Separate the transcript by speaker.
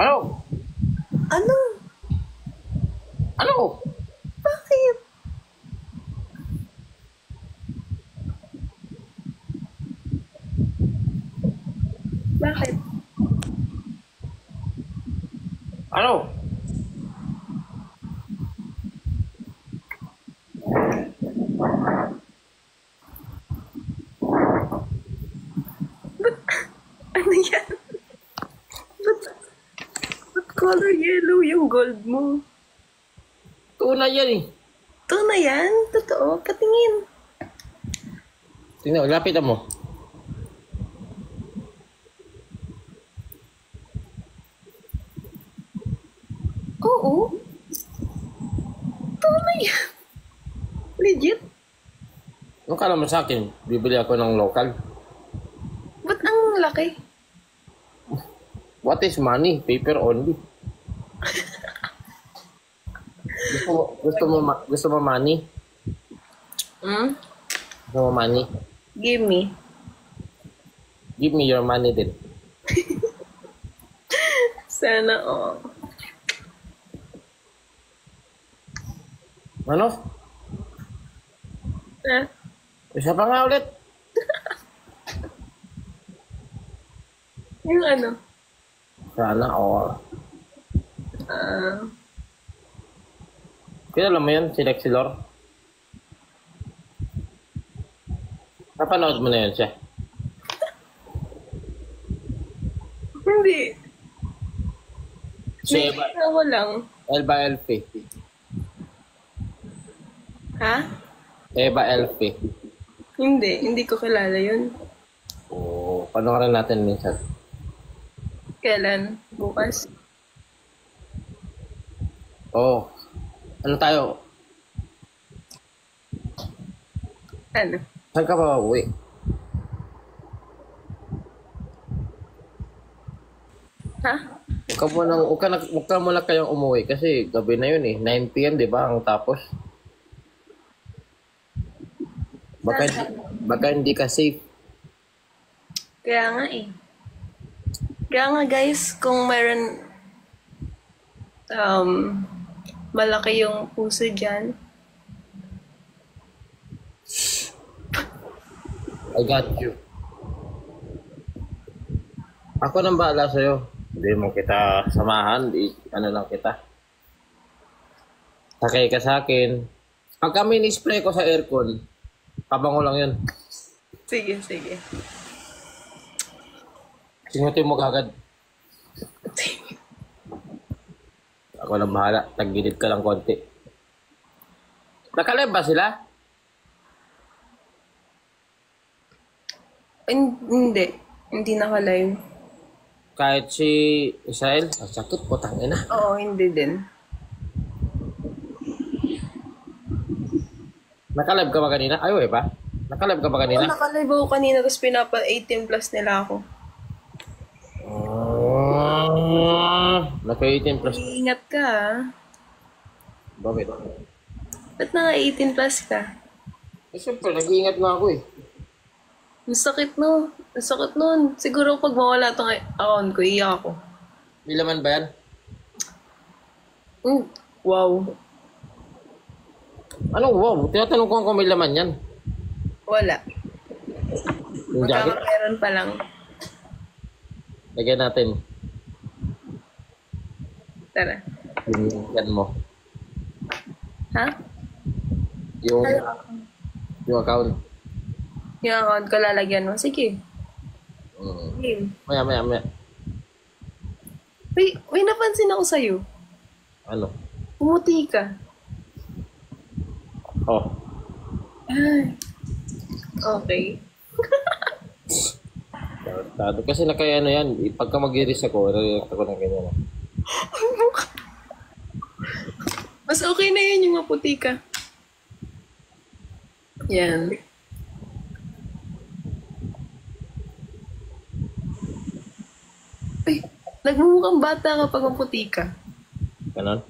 Speaker 1: Ano?
Speaker 2: Ano?
Speaker 1: Ano?
Speaker 2: Bakit? Bakit?
Speaker 1: Ano?
Speaker 2: Ano yan? Ba't color yellow yung gold mo?
Speaker 1: Tunay yan eh.
Speaker 2: Ito na yan? Totoo? Patingin.
Speaker 1: Tingnan, lapitan mo.
Speaker 2: Oo. Ito na yan. Legit?
Speaker 1: Anong kala mo sa akin? Bibili ako ng local.
Speaker 2: Ba't ang laki?
Speaker 1: What is money? Paper only. Gusto mo money?
Speaker 2: Hmm?
Speaker 1: Gusto mo money?
Speaker 2: Give me.
Speaker 1: Give me your money din.
Speaker 2: Sana all.
Speaker 1: Ano?
Speaker 2: Ah?
Speaker 1: Isa pa nga ulit.
Speaker 2: Yung ano?
Speaker 1: Sana all.
Speaker 2: Ah...
Speaker 1: Kilala mo yun? Si Lexilor? Napanood mo na yun siya?
Speaker 2: Hindi.
Speaker 1: Si
Speaker 2: Nakikita ko lang.
Speaker 1: Elba Elfi.
Speaker 2: Ha?
Speaker 1: Eva Elfi.
Speaker 2: Hindi ko kilala yun.
Speaker 1: Oo, panoorin natin minsan.
Speaker 2: Kailan? Bukas?
Speaker 1: Oo. Ano tayo?
Speaker 2: Ano?
Speaker 1: Saan ka ba uwi?
Speaker 2: Ha?
Speaker 1: Huwag ka muna kayong umuwi kasi gabi na yun eh. 9 p.m. di ba ang tapos? Baka hindi ka safe.
Speaker 2: Kaya nga eh. Kaya nga guys, kung meron malaki yung puso dyan,
Speaker 1: I got you. Ako nang bahala sa'yo. Hindi mo kita samahan. Ano lang kita. Sakay ka sa akin. Pag kami ni-spray ko sa aircon, pabango lang yun.
Speaker 2: sige.
Speaker 1: Singutin mo kagad. Ako lang bahala. Tagilid ka lang konti. Nakalive ba sila?
Speaker 2: Hindi naka-live.
Speaker 1: Kahit si Israel? Ang sakit po, tangina.
Speaker 2: Oo, hindi din.
Speaker 1: Nakalive ka ba kanina? Ay, ba? Nakalive ka ba
Speaker 2: Oo,
Speaker 1: kanina?
Speaker 2: naka-live ako kanina, tapos 18 plus nila ako.
Speaker 1: Naka-18 plus.
Speaker 2: Iingat ka ah.
Speaker 1: Bakit?
Speaker 2: Ba't naka 18 plus ka?
Speaker 1: Eh, siyempre, nag-iingat nga ako eh.
Speaker 2: Ang sakit no. Ang sakit nun. Siguro pag mawala itong account ko, iiyak ako.
Speaker 1: May laman ba yan?
Speaker 2: Wow.
Speaker 1: Anong wow? Tinatanong ko kung may laman yan.
Speaker 2: Wala.
Speaker 1: Yung jacket?
Speaker 2: Meron pa lang.
Speaker 1: Lagyan natin.
Speaker 2: Tara.
Speaker 1: Yung yan mo.
Speaker 2: Ha?
Speaker 1: Yung account.
Speaker 2: Yung account ko lalagyan mo. Sige. Game.
Speaker 1: Maya.
Speaker 2: May napansin ako sa'yo.
Speaker 1: Ano?
Speaker 2: Pumuti ka.
Speaker 1: Oh.
Speaker 2: Ay. Okay.
Speaker 1: Tado. Kasi nakaya ano yan. Pagka mag-iris ako, react ako ng ganyan.
Speaker 2: Mas okay na yun yung maputi ka. Yan. Ay, nagmumukhang bata kapag maputi ka.
Speaker 1: Ganon?